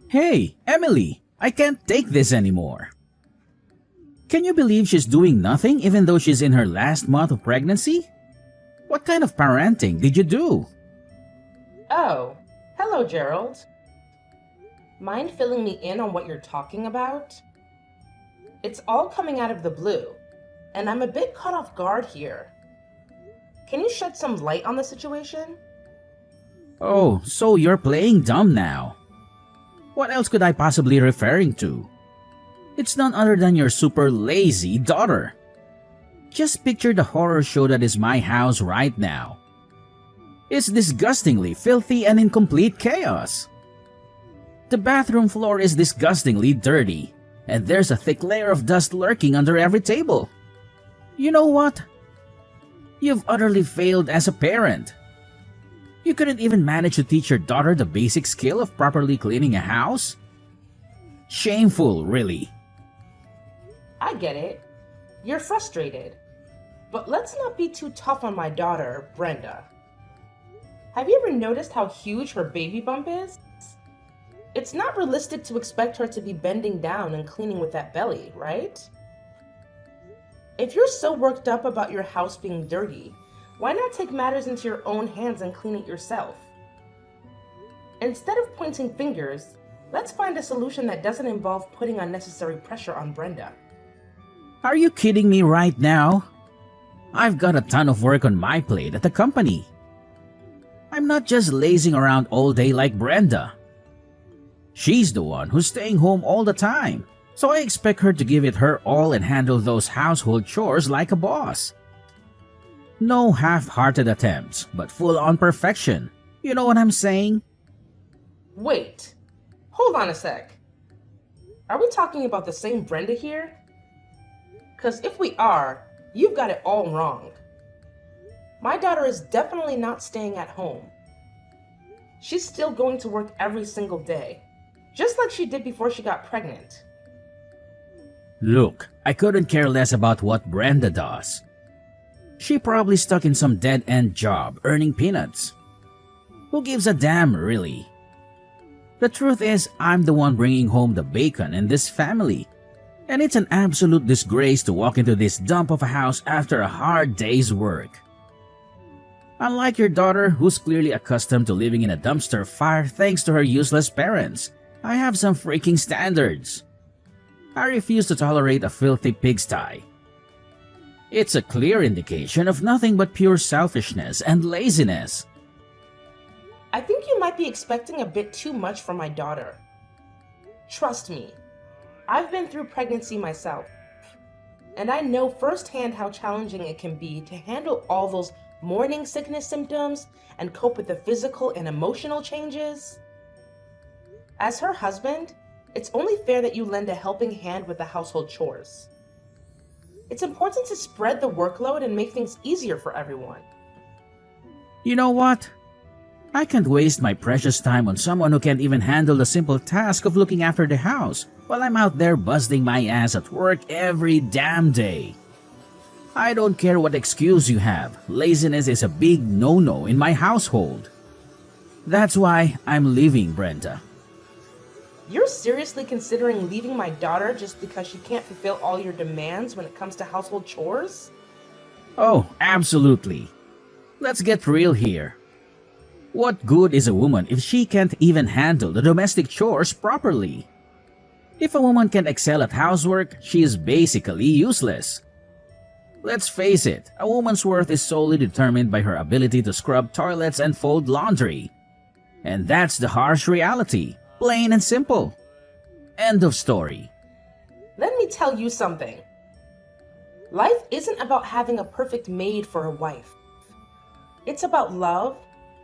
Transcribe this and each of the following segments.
Hey, Emily, I can't take this anymore. Can you believe she's doing nothing even though she's in her last month of pregnancy? What kind of parenting did you do? Oh, hello, Gerald. Mind filling me in on what you're talking about? It's all coming out of the blue, and I'm a bit caught off guard here. Can you shed some light on the situation? Oh, so you're playing dumb now. What else could I possibly referring to? It's none other than your super lazy daughter. Just picture the horror show that is my house right now. It's disgustingly filthy and in complete chaos. The bathroom floor is disgustingly dirty, and there's a thick layer of dust lurking under every table. You know what? You've utterly failed as a parent. You couldn't even manage to teach your daughter the basic skill of properly cleaning a house? Shameful, really. I get it. You're frustrated. But let's not be too tough on my daughter, Brenda. Have you ever noticed how huge her baby bump is? It's not realistic to expect her to be bending down and cleaning with that belly, right? If you're so worked up about your house being dirty, why not take matters into your own hands and clean it yourself? Instead of pointing fingers, let's find a solution that doesn't involve putting unnecessary pressure on Brenda. Are you kidding me right now? I've got a ton of work on my plate at the company. I'm not just lazing around all day like Brenda. She's the one who's staying home all the time, so I expect her to give it her all and handle those household chores like a boss. No half-hearted attempts, but full-on perfection. You know what I'm saying? Wait, hold on a sec. Are we talking about the same Brenda here? Because if we are, you've got it all wrong. My daughter is definitely not staying at home. She's still going to work every single day, just like she did before she got pregnant. Look, I couldn't care less about what Brenda does. She probably stuck in some dead-end job earning peanuts. Who gives a damn, really? The truth is, I'm the one bringing home the bacon in this family. And it's an absolute disgrace to walk into this dump of a house after a hard day's work. Unlike your daughter, who's clearly accustomed to living in a dumpster fire thanks to her useless parents, I have some freaking standards. I refuse to tolerate a filthy pigsty. It's a clear indication of nothing but pure selfishness and laziness. I think you might be expecting a bit too much from my daughter. Trust me, I've been through pregnancy myself, and I know firsthand how challenging it can be to handle all those morning sickness symptoms and cope with the physical and emotional changes. As her husband, it's only fair that you lend a helping hand with the household chores. It's important to spread the workload and make things easier for everyone. You know what? I can't waste my precious time on someone who can't even handle the simple task of looking after the house while I'm out there busting my ass at work every damn day. I don't care what excuse you have, laziness is a big no-no in my household. That's why I'm leaving, Brenda. You're seriously considering leaving my daughter just because she can't fulfill all your demands when it comes to household chores? Oh, absolutely. Let's get real here. What good is a woman if she can't even handle the domestic chores properly? If a woman can't excel at housework, she is basically useless. Let's face it, a woman's worth is solely determined by her ability to scrub toilets and fold laundry. And that's the harsh reality, plain and simple. End of story. Let me tell you something. Life isn't about having a perfect maid for a wife. It's about love,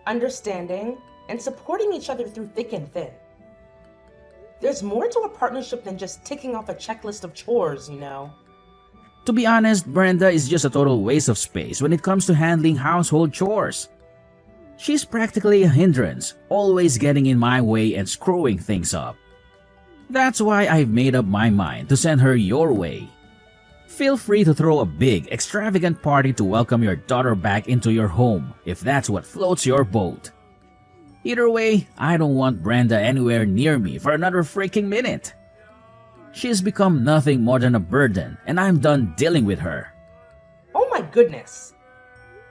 understanding, and supporting each other through thick and thin. There's more to a partnership than just ticking off a checklist of chores, you know. To be honest, Brenda is just a total waste of space when it comes to handling household chores. She's practically a hindrance, always getting in my way and screwing things up. That's why I've made up my mind to send her your way. Feel free to throw a big, extravagant party to welcome your daughter back into your home if that's what floats your boat. Either way, I don't want Brenda anywhere near me for another freaking minute. She's become nothing more than a burden, and I'm done dealing with her. Oh my goodness.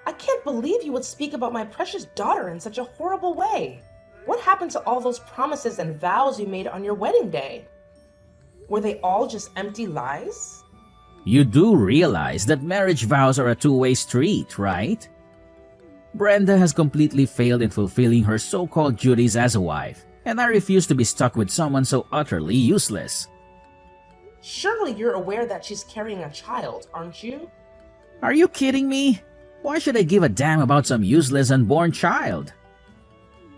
I can't believe you would speak about my precious daughter in such a horrible way. What happened to all those promises and vows you made on your wedding day? Were they all just empty lies? You do realize that marriage vows are a two-way street, right? Brenda has completely failed in fulfilling her so-called duties as a wife, and I refuse to be stuck with someone so utterly useless. Surely you're aware that she's carrying a child, aren't you? Are you kidding me? Why should I give a damn about some useless unborn child?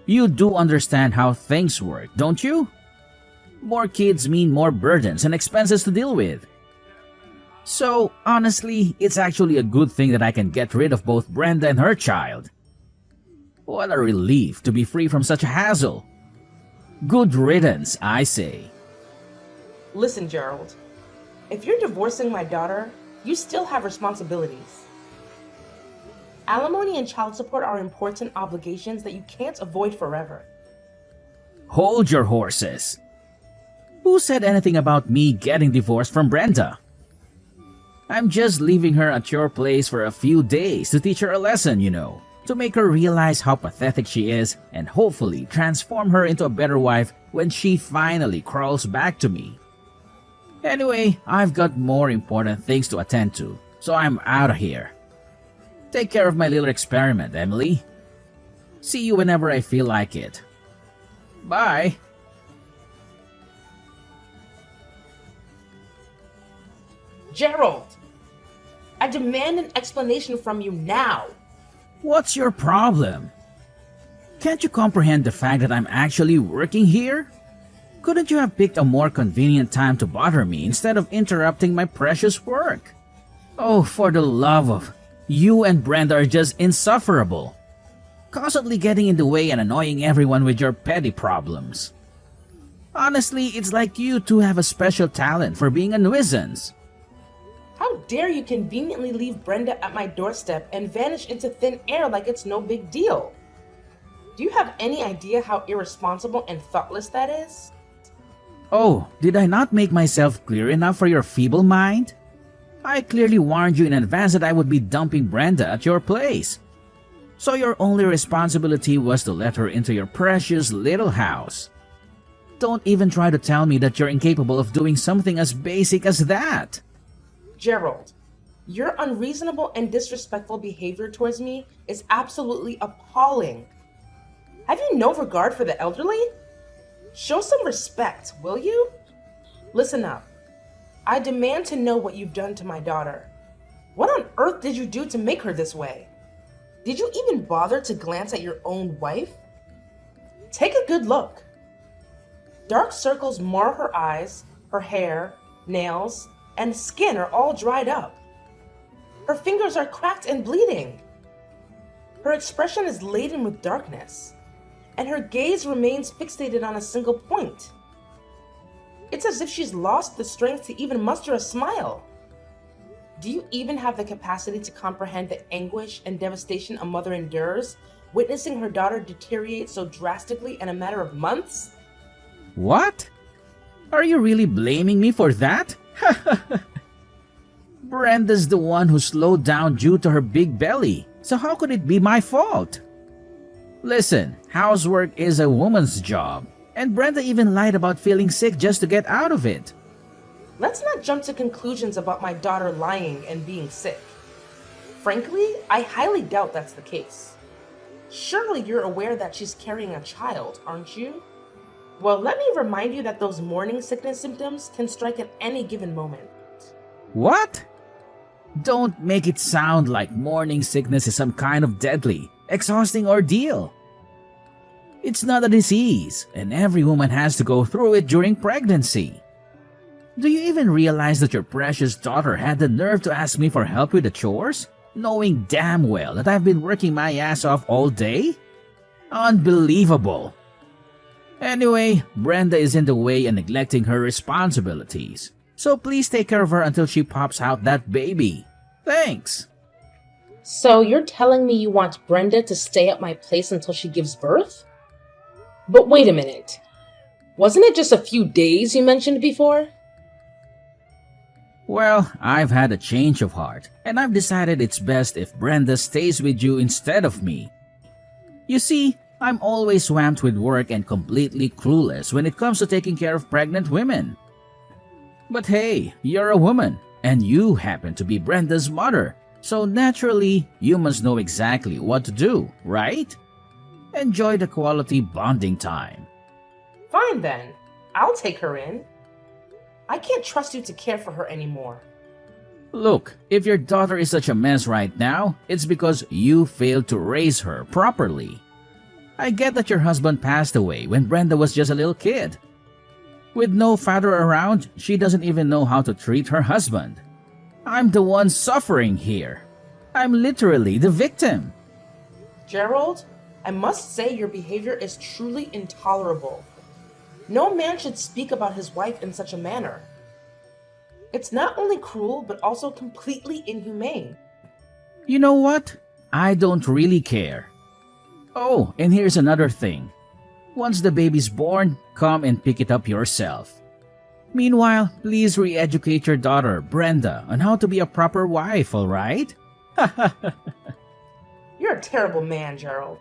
You do understand how things work, don't you? More kids mean more burdens and expenses to deal with. So, honestly, it's actually a good thing that I can get rid of both Brenda and her child. What a relief to be free from such a hassle. Good riddance, I say. Listen, Gerald. If you're divorcing my daughter, you still have responsibilities. Alimony and child support are important obligations that you can't avoid forever. Hold your horses. Who said anything about me getting divorced from Brenda? I'm just leaving her at your place for a few days to teach her a lesson, to make her realize how pathetic she is and hopefully transform her into a better wife when she finally crawls back to me. Anyway, I've got more important things to attend to, so I'm out of here. Take care of my little experiment, Emily. See you whenever I feel like it. Bye. Gerald! I demand an explanation from you now! What's your problem? Can't you comprehend the fact that I'm actually working here? Couldn't you have picked a more convenient time to bother me instead of interrupting my precious work? Oh, for the love of... You and Brenda are just insufferable. Constantly getting in the way and annoying everyone with your petty problems. Honestly, it's like you two have a special talent for being a nuisance. How dare you conveniently leave Brenda at my doorstep and vanish into thin air like it's no big deal? Do you have any idea how irresponsible and thoughtless that is? Oh, did I not make myself clear enough for your feeble mind? I clearly warned you in advance that I would be dumping Brenda at your place. So your only responsibility was to let her into your precious little house. Don't even try to tell me that you're incapable of doing something as basic as that. Gerald, your unreasonable and disrespectful behavior towards me is absolutely appalling. Have you no regard for the elderly? Show some respect, will you? Listen up. I demand to know what you've done to my daughter. What on earth did you do to make her this way? Did you even bother to glance at your own wife? Take a good look. Dark circles mar her eyes, her hair, nails, and skin are all dried up. Her fingers are cracked and bleeding. Her expression is laden with darkness, and her gaze remains fixated on a single point. It's as if she's lost the strength to even muster a smile. Do you even have the capacity to comprehend the anguish and devastation a mother endures, witnessing her daughter deteriorate so drastically in a matter of months? What? Are you really blaming me for that? Brenda's the one who slowed down due to her big belly, so how could it be my fault? Listen, housework is a woman's job, and Brenda even lied about feeling sick just to get out of it. Let's not jump to conclusions about my daughter lying and being sick. Frankly, I highly doubt that's the case. Surely you're aware that she's carrying a child, aren't you? Well, let me remind you that those morning sickness symptoms can strike at any given moment. What? Don't make it sound like morning sickness is some kind of deadly, exhausting ordeal. It's not a disease, and every woman has to go through it during pregnancy. Do you even realize that your precious daughter had the nerve to ask me for help with the chores, knowing damn well that I've been working my ass off all day? Unbelievable. Anyway, Brenda is in the way and neglecting her responsibilities, so please take care of her until she pops out that baby. Thanks. So you're telling me you want Brenda to stay at my place until she gives birth? But wait a minute. Wasn't it just a few days you mentioned before? Well, I've had a change of heart, and I've decided it's best if Brenda stays with you instead of me. You see, I'm always swamped with work and completely clueless when it comes to taking care of pregnant women. But hey, you're a woman, and you happen to be Brenda's mother, so naturally, you must know exactly what to do, right? Enjoy the quality bonding time. Fine then. I'll take her in. I can't trust you to care for her anymore. Look, if your daughter is such a mess right now, it's because you failed to raise her properly. I get that your husband passed away when Brenda was just a little kid. With no father around, she doesn't even know how to treat her husband. I'm the one suffering here. I'm literally the victim. Gerald, I must say your behavior is truly intolerable. No man should speak about his wife in such a manner. It's not only cruel, but also completely inhumane. You know what? I don't really care. Oh, and here's another thing. Once the baby's born, come and pick it up yourself. Meanwhile, please re-educate your daughter, Brenda, on how to be a proper wife, alright? You're a terrible man, Gerald.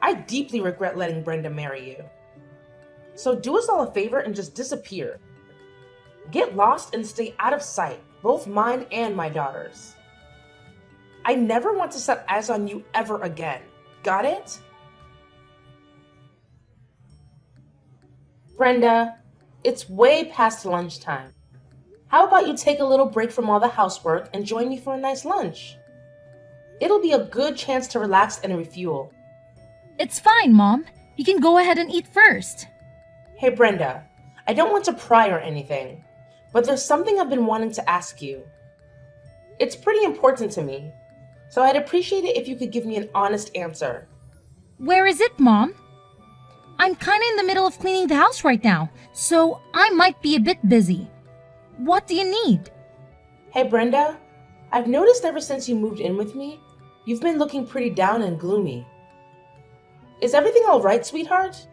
I deeply regret letting Brenda marry you. So do us all a favor and just disappear. Get lost and stay out of sight, both mine and my daughter's. I never want to set eyes on you ever again. Got it? Brenda, it's way past lunchtime. How about you take a little break from all the housework and join me for a nice lunch? It'll be a good chance to relax and refuel. It's fine, Mom. You can go ahead and eat first. Hey Brenda, I don't want to pry or anything, but there's something I've been wanting to ask you. It's pretty important to me, so I'd appreciate it if you could give me an honest answer. Where is it, Mom? I'm kinda in the middle of cleaning the house right now, so I might be a bit busy. What do you need? Hey Brenda, I've noticed ever since you moved in with me, you've been looking pretty down and gloomy. Is everything alright, sweetheart?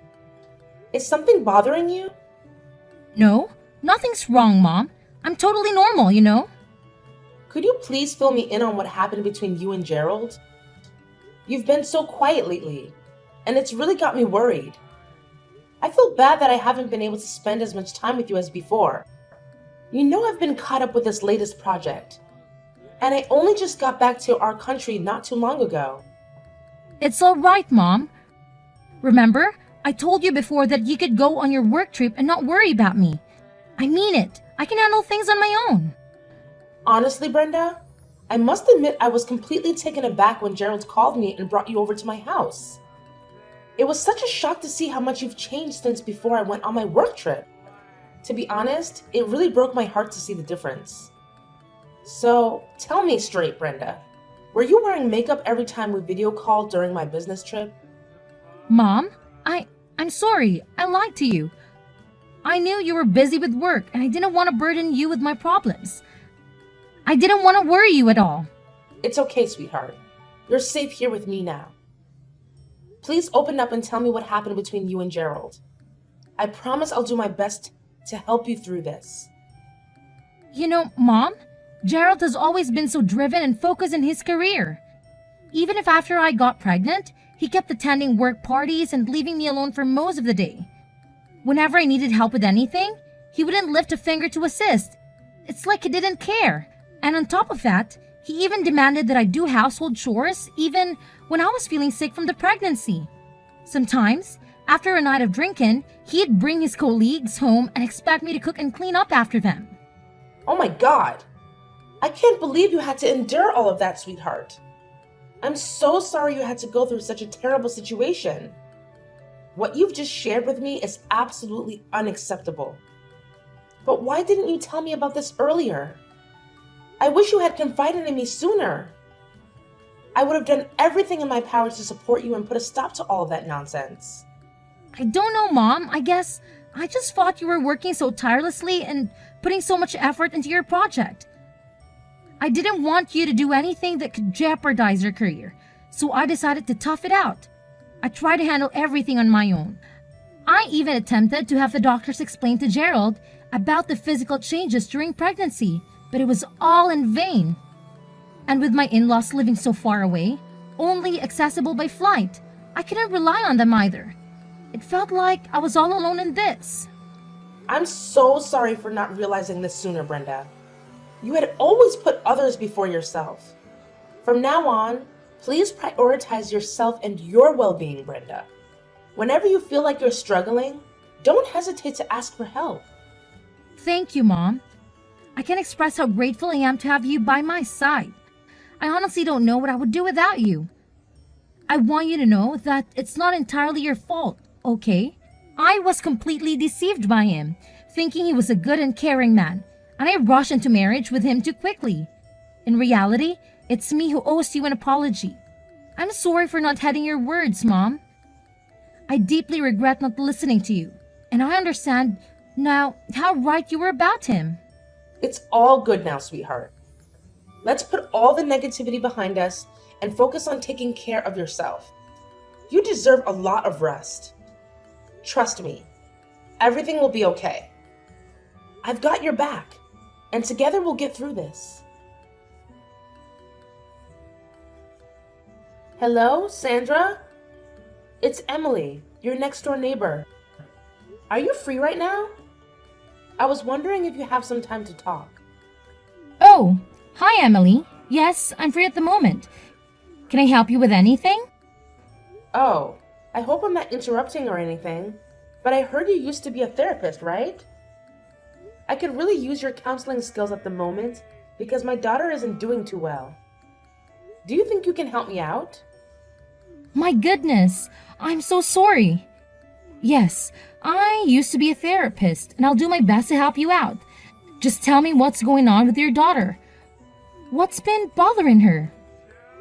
Is something bothering you? No, nothing's wrong, Mom. I'm totally normal, you know? Could you please fill me in on what happened between you and Gerald? You've been so quiet lately, and it's really got me worried. I feel bad that I haven't been able to spend as much time with you as before. You know I've been caught up with this latest project, and I only just got back to our country not too long ago. It's alright, Mom. Remember, I told you before that you could go on your work trip and not worry about me. I mean it. I can handle things on my own. Honestly, Brenda, I must admit I was completely taken aback when Gerald called me and brought you over to my house. It was such a shock to see how much you've changed since before I went on my work trip. To be honest, it really broke my heart to see the difference. So, tell me straight, Brenda. Were you wearing makeup every time we video called during my business trip? Mom, I'm sorry. I lied to you. I knew you were busy with work and I didn't want to burden you with my problems. I didn't want to worry you at all. It's okay, sweetheart. You're safe here with me now. Please open up and tell me what happened between you and Gerald. I promise I'll do my best to help you through this. You know, Mom, Gerald has always been so driven and focused in his career. Even if after I got pregnant, he kept attending work parties and leaving me alone for most of the day. Whenever I needed help with anything, he wouldn't lift a finger to assist. It's like he didn't care. And on top of that, he even demanded that I do household chores even when I was feeling sick from the pregnancy. Sometimes, after a night of drinking, he'd bring his colleagues home and expect me to cook and clean up after them. Oh my God! I can't believe you had to endure all of that, sweetheart. I'm so sorry you had to go through such a terrible situation. What you've just shared with me is absolutely unacceptable. But why didn't you tell me about this earlier? I wish you had confided in me sooner. I would have done everything in my power to support you and put a stop to all of that nonsense. I don't know, Mom. I guess I just thought you were working so tirelessly and putting so much effort into your project. I didn't want you to do anything that could jeopardize your career, so I decided to tough it out. I tried to handle everything on my own. I even attempted to have the doctors explain to Gerald about the physical changes during pregnancy, but it was all in vain. And with my in-laws living so far away, only accessible by flight, I couldn't rely on them either. It felt like I was all alone in this. I'm so sorry for not realizing this sooner, Brenda. You had always put others before yourself. From now on, please prioritize yourself and your well-being, Brenda. Whenever you feel like you're struggling, don't hesitate to ask for help. Thank you, Mom. I can't express how grateful I am to have you by my side. I honestly don't know what I would do without you. I want you to know that it's not entirely your fault, okay? I was completely deceived by him, thinking he was a good and caring man, and I rushed into marriage with him too quickly. In reality, it's me who owes you an apology. I'm sorry for not heeding your words, Mom. I deeply regret not listening to you, and I understand now how right you were about him. It's all good now, sweetheart. Let's put all the negativity behind us and focus on taking care of yourself. You deserve a lot of rest. Trust me, everything will be okay. I've got your back, and together we'll get through this. Hello, Sandra? It's Emily, your next door neighbor. Are you free right now? I was wondering if you have some time to talk. Oh, hi, Emily. Yes, I'm free at the moment. Can I help you with anything? Oh, I hope I'm not interrupting or anything, but I heard you used to be a therapist, right? I could really use your counseling skills at the moment because my daughter isn't doing too well. Do you think you can help me out? My goodness, I'm so sorry. Yes, I used to be a therapist, and I'll do my best to help you out. Just tell me what's going on with your daughter. What's been bothering her?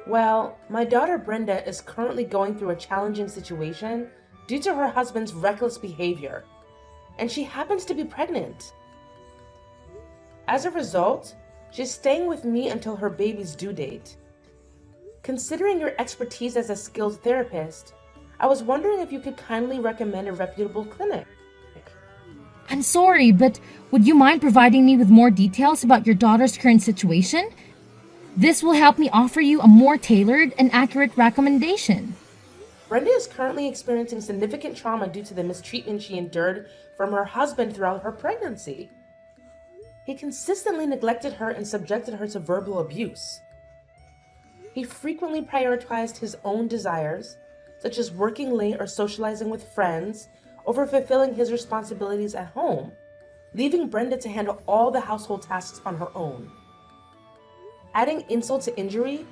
Well, my daughter Brenda is currently going through a challenging situation due to her husband's reckless behavior, and she happens to be pregnant. As a result, she's staying with me until her baby's due date. Considering your expertise as a skilled therapist, I was wondering if you could kindly recommend a reputable clinic. I'm sorry, but would you mind providing me with more details about your daughter's current situation? This will help me offer you a more tailored and accurate recommendation. Brenda is currently experiencing significant trauma due to the mistreatment she endured from her husband throughout her pregnancy. He consistently neglected her and subjected her to verbal abuse. He frequently prioritized his own desires, such as working late or socializing with friends, over fulfilling his responsibilities at home, leaving Brenda to handle all the household tasks on her own. Adding insult to injury,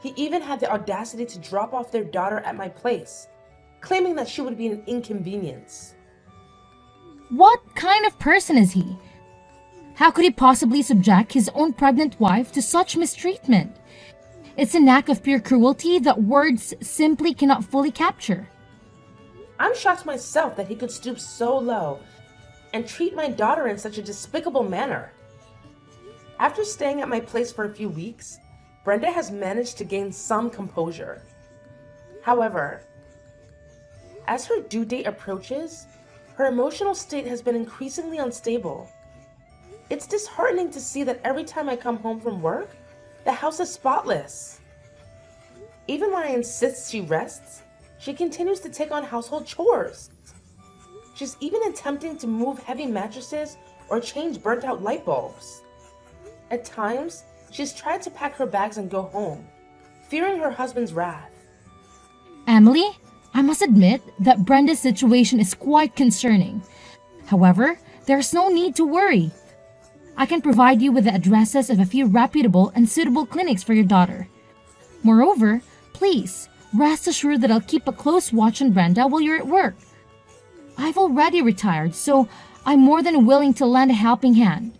he even had the audacity to drop off their daughter at my place, claiming that she would be an inconvenience. What kind of person is he? How could he possibly subject his own pregnant wife to such mistreatment? It's an act of pure cruelty that words simply cannot fully capture. I'm shocked myself that he could stoop so low and treat my daughter in such a despicable manner. After staying at my place for a few weeks, Brenda has managed to gain some composure. However, as her due date approaches, her emotional state has been increasingly unstable. It's disheartening to see that every time I come home from work, the house is spotless. Even when I insist she rests, she continues to take on household chores. She's even attempting to move heavy mattresses or change burnt-out light bulbs. At times, she's tried to pack her bags and go home, fearing her husband's wrath. Emily, I must admit that Brenda's situation is quite concerning. However, there's no need to worry. I can provide you with the addresses of a few reputable and suitable clinics for your daughter. Moreover, please, rest assured that I'll keep a close watch on Brenda while you're at work. I've already retired, so I'm more than willing to lend a helping hand.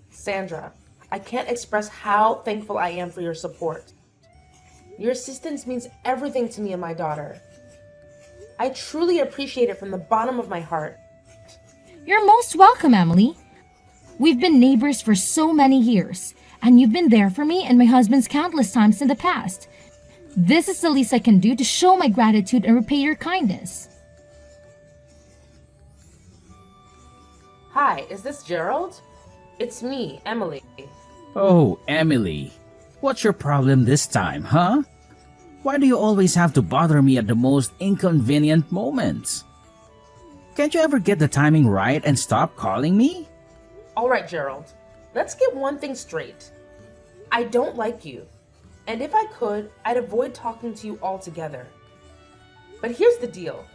Sandra, I can't express how thankful I am for your support. Your assistance means everything to me and my daughter. I truly appreciate it from the bottom of my heart. You're most welcome, Emily. We've been neighbors for so many years, and you've been there for me and my husband's countless times in the past. This is the least I can do to show my gratitude and repay your kindness. Hi, is this Gerald? It's me, Emily. Oh, Emily. What's your problem this time, huh? Why do you always have to bother me at the most inconvenient moments? Can't you ever get the timing right and stop calling me? Alright, Gerald. Let's get one thing straight. I don't like you. And if I could, I'd avoid talking to you altogether. But here's the deal.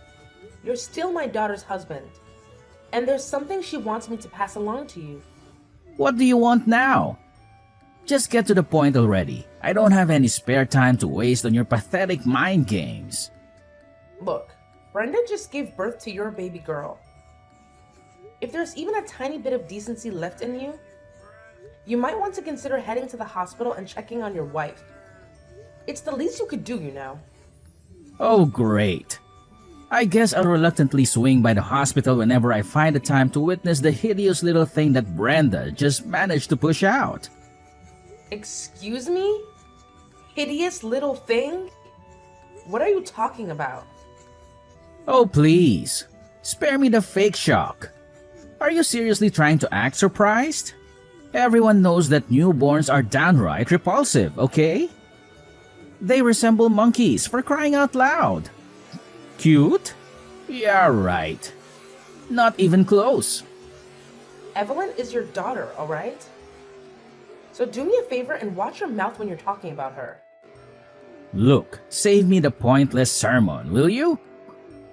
You're still my daughter's husband. And there's something she wants me to pass along to you. What do you want now? Just get to the point already. I don't have any spare time to waste on your pathetic mind games. Look, Brenda just gave birth to your baby girl. If there's even a tiny bit of decency left in you, you might want to consider heading to the hospital and checking on your wife. It's the least you could do, you know. Oh, great. I guess I'll reluctantly swing by the hospital whenever I find the time to witness the hideous little thing that Brenda just managed to push out. Excuse me? Hideous little thing? What are you talking about? Oh, please. Spare me the fake shock. Are you seriously trying to act surprised? Everyone knows that newborns are downright repulsive, okay? They resemble monkeys, for crying out loud. Cute? Yeah, right. Not even close. Evelyn is your daughter, alright? So do me a favor and watch your mouth when you're talking about her. Look, save me the pointless sermon, will you?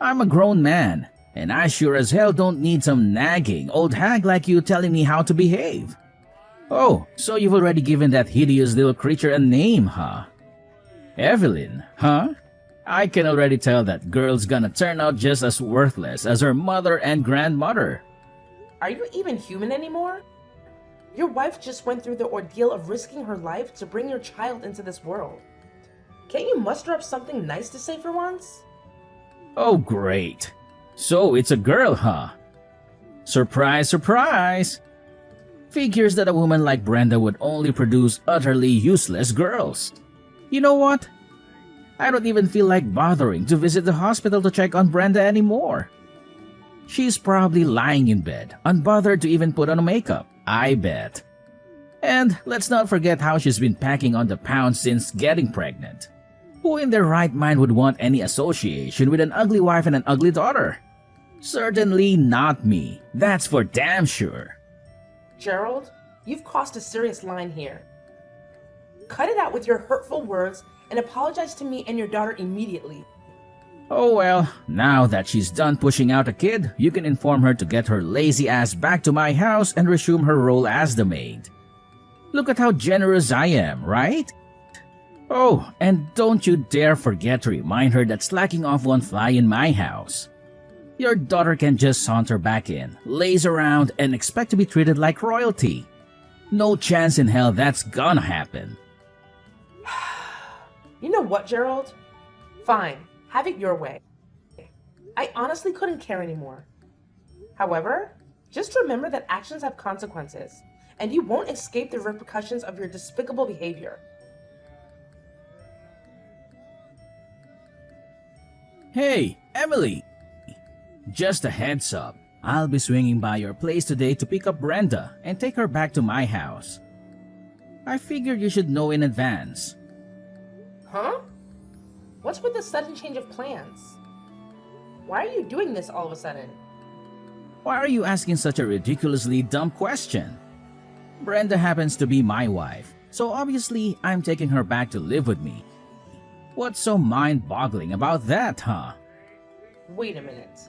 I'm a grown man, and I sure as hell don't need some nagging old hag like you telling me how to behave. Oh, so you've already given that hideous little creature a name, huh? Evelyn, huh? I can already tell that girl's gonna turn out just as worthless as her mother and grandmother. Are you even human anymore? Your wife just went through the ordeal of risking her life to bring your child into this world. Can't you muster up something nice to say for once? Oh, great. So it's a girl, huh? Surprise, surprise! Figures that a woman like Brenda would only produce utterly useless girls. You know what? I don't even feel like bothering to visit the hospital to check on Brenda anymore. She's probably lying in bed, unbothered to even put on makeup, I bet. And let's not forget how she's been packing on the pounds since getting pregnant. Who in their right mind would want any association with an ugly wife and an ugly daughter? Certainly not me, that's for damn sure. Gerald, you've crossed a serious line here. Cut it out with your hurtful words and apologize to me and your daughter immediately. Oh well, now that she's done pushing out a kid, you can inform her to get her lazy ass back to my house and resume her role as the maid. Look at how generous I am, right? Oh, and don't you dare forget to remind her that slacking off won't fly in my house. Your daughter can just saunter back in, laze around, and expect to be treated like royalty. No chance in hell that's gonna happen. You know what, Gerald? Fine, have it your way. I honestly couldn't care anymore. However, just remember that actions have consequences, and you won't escape the repercussions of your despicable behavior. Hey, Emily! Just a heads up, I'll be swinging by your place today to pick up Brenda and take her back to my house. I figured you should know in advance. Huh? What's with the sudden change of plans? Why are you doing this all of a sudden? Why are you asking such a ridiculously dumb question? Brenda happens to be my wife, so obviously I'm taking her back to live with me. What's so mind-boggling about that, huh? Wait a minute.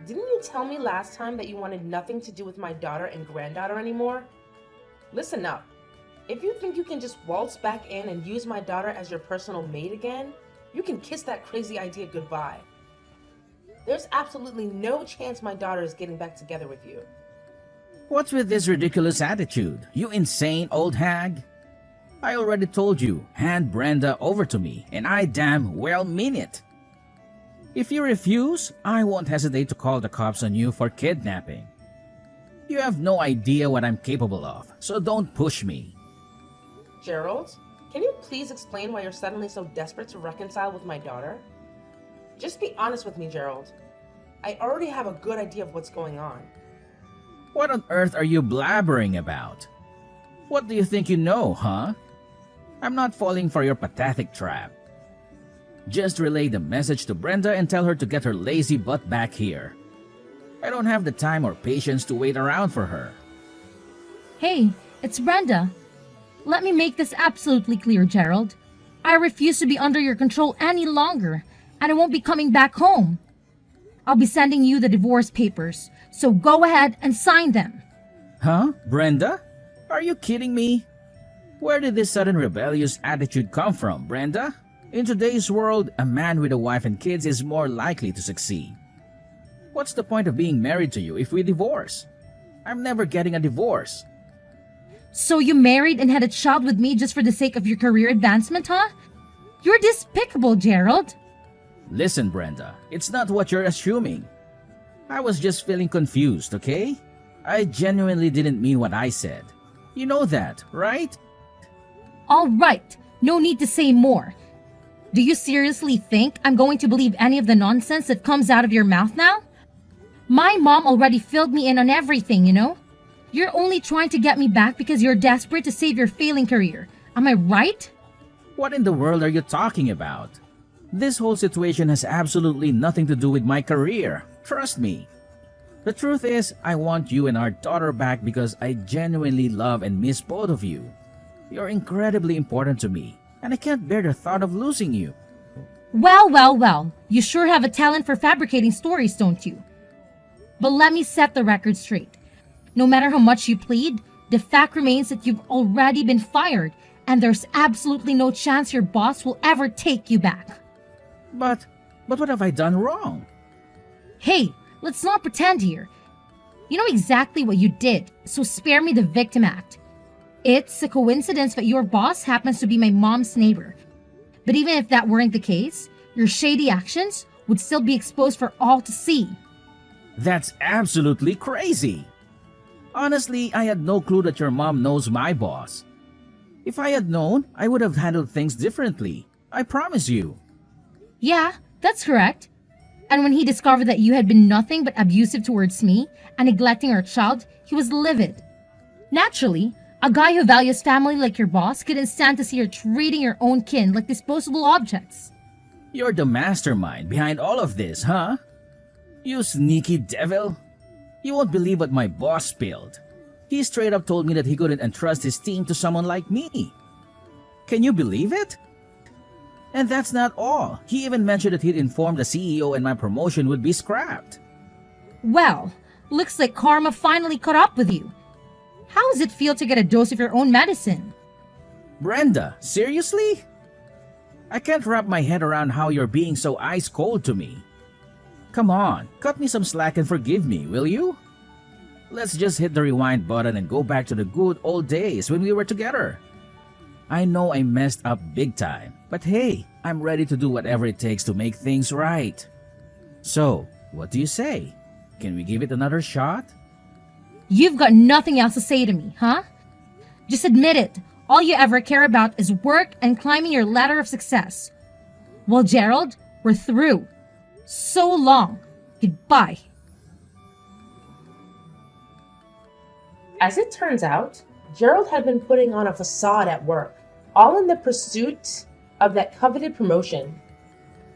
Didn't you tell me last time that you wanted nothing to do with my daughter and granddaughter anymore? Listen up. If you think you can just waltz back in and use my daughter as your personal maid again, you can kiss that crazy idea goodbye. There's absolutely no chance my daughter is getting back together with you. What's with this ridiculous attitude, you insane old hag? I already told you, hand Brenda over to me, and I damn well mean it. If you refuse, I won't hesitate to call the cops on you for kidnapping. You have no idea what I'm capable of, so don't push me. Gerald, Can you please explain why you're suddenly so desperate to reconcile with my daughter? Just be honest with me, Gerald. I already have a good idea of what's going on. What on earth are you blabbering about? What do you think you know, huh? I'm not falling for your pathetic trap. Just relay the message to Brenda and tell her to get her lazy butt back here. I don't have the time or patience to wait around for her. Hey, it's Brenda. Let me make this absolutely clear, Gerald. I refuse to be under your control any longer, and I won't be coming back home. I'll be sending you the divorce papers, so go ahead and sign them. Huh? Brenda? Are you kidding me? Where did this sudden rebellious attitude come from, Brenda? In today's world, a man with a wife and kids is more likely to succeed. What's the point of being married to you if we divorce? I'm never getting a divorce. So you married and had a child with me just for the sake of your career advancement, huh? You're despicable, Gerald. Listen, Brenda, it's not what you're assuming. I was just feeling confused, okay? I genuinely didn't mean what I said. You know that, right? All right, no need to say more. Do you seriously think I'm going to believe any of the nonsense that comes out of your mouth now? My mom already filled me in on everything, you know? You're only trying to get me back because you're desperate to save your failing career. Am I right? What in the world are you talking about? This whole situation has absolutely nothing to do with my career. Trust me. The truth is, I want you and our daughter back because I genuinely love and miss both of you. You're incredibly important to me, and I can't bear the thought of losing you. Well. You sure have a talent for fabricating stories, don't you? But let me set the record straight. No matter how much you plead, the fact remains that you've already been fired, and there's absolutely no chance your boss will ever take you back. But what have I done wrong? Hey, let's not pretend here. You know exactly what you did, so spare me the victim act. It's a coincidence that your boss happens to be my mom's neighbor. But even if that weren't the case, your shady actions would still be exposed for all to see. That's absolutely crazy. Honestly, I had no clue that your mom knows my boss. If I had known, I would have handled things differently. I promise you. Yeah, that's correct. And when he discovered that you had been nothing but abusive towards me and neglecting our child, he was livid. Naturally, a guy who values family like your boss couldn't stand to see her treating your own kin like disposable objects. You're the mastermind behind all of this, huh? You sneaky devil. You won't believe what my boss spilled. He straight up told me that he couldn't entrust his team to someone like me. Can you believe it? And that's not all. He even mentioned that he'd informed the CEO and my promotion would be scrapped. Well, looks like karma finally caught up with you. How does it feel to get a dose of your own medicine? Brenda, seriously? I can't wrap my head around how you're being so ice cold to me. Come on, cut me some slack and forgive me, will you? Let's just hit the rewind button and go back to the good old days when we were together. I know I messed up big time, but hey, I'm ready to do whatever it takes to make things right. So, what do you say? Can we give it another shot? You've got nothing else to say to me, huh? Just admit it. All you ever care about is work and climbing your ladder of success. Well, Gerald, we're through. So long. Goodbye. As it turns out, Gerald had been putting on a facade at work, all in the pursuit of that coveted promotion.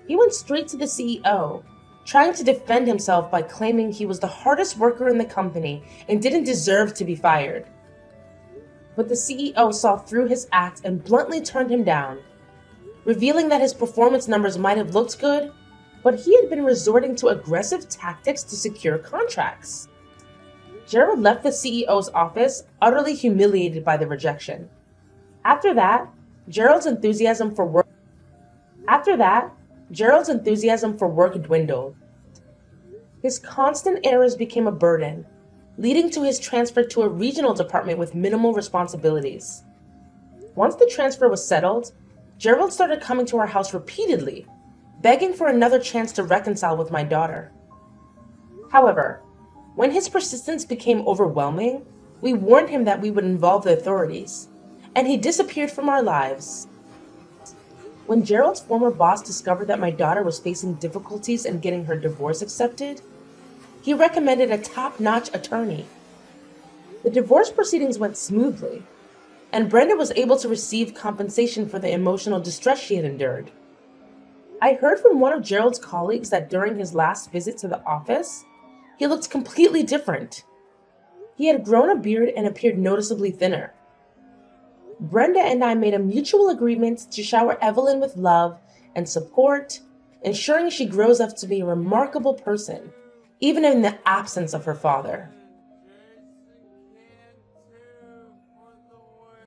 He went straight to the CEO, trying to defend himself by claiming he was the hardest worker in the company and didn't deserve to be fired. But the CEO saw through his act and bluntly turned him down, revealing that his performance numbers might have looked good, but he had been resorting to aggressive tactics to secure contracts. Gerald left the CEO's office utterly humiliated by the rejection. After that, Gerald's enthusiasm for work dwindled. His constant errors became a burden, leading to his transfer to a regional department with minimal responsibilities. Once the transfer was settled, Gerald started coming to our house repeatedly, begging for another chance to reconcile with my daughter. However, when his persistence became overwhelming, we warned him that we would involve the authorities, and he disappeared from our lives. When Gerald's former boss discovered that my daughter was facing difficulties in getting her divorce accepted, he recommended a top-notch attorney. The divorce proceedings went smoothly, and Brenda was able to receive compensation for the emotional distress she had endured. I heard from one of Gerald's colleagues that during his last visit to the office, he looked completely different. He had grown a beard and appeared noticeably thinner. Brenda and I made a mutual agreement to shower Evelyn with love and support, ensuring she grows up to be a remarkable person, even in the absence of her father.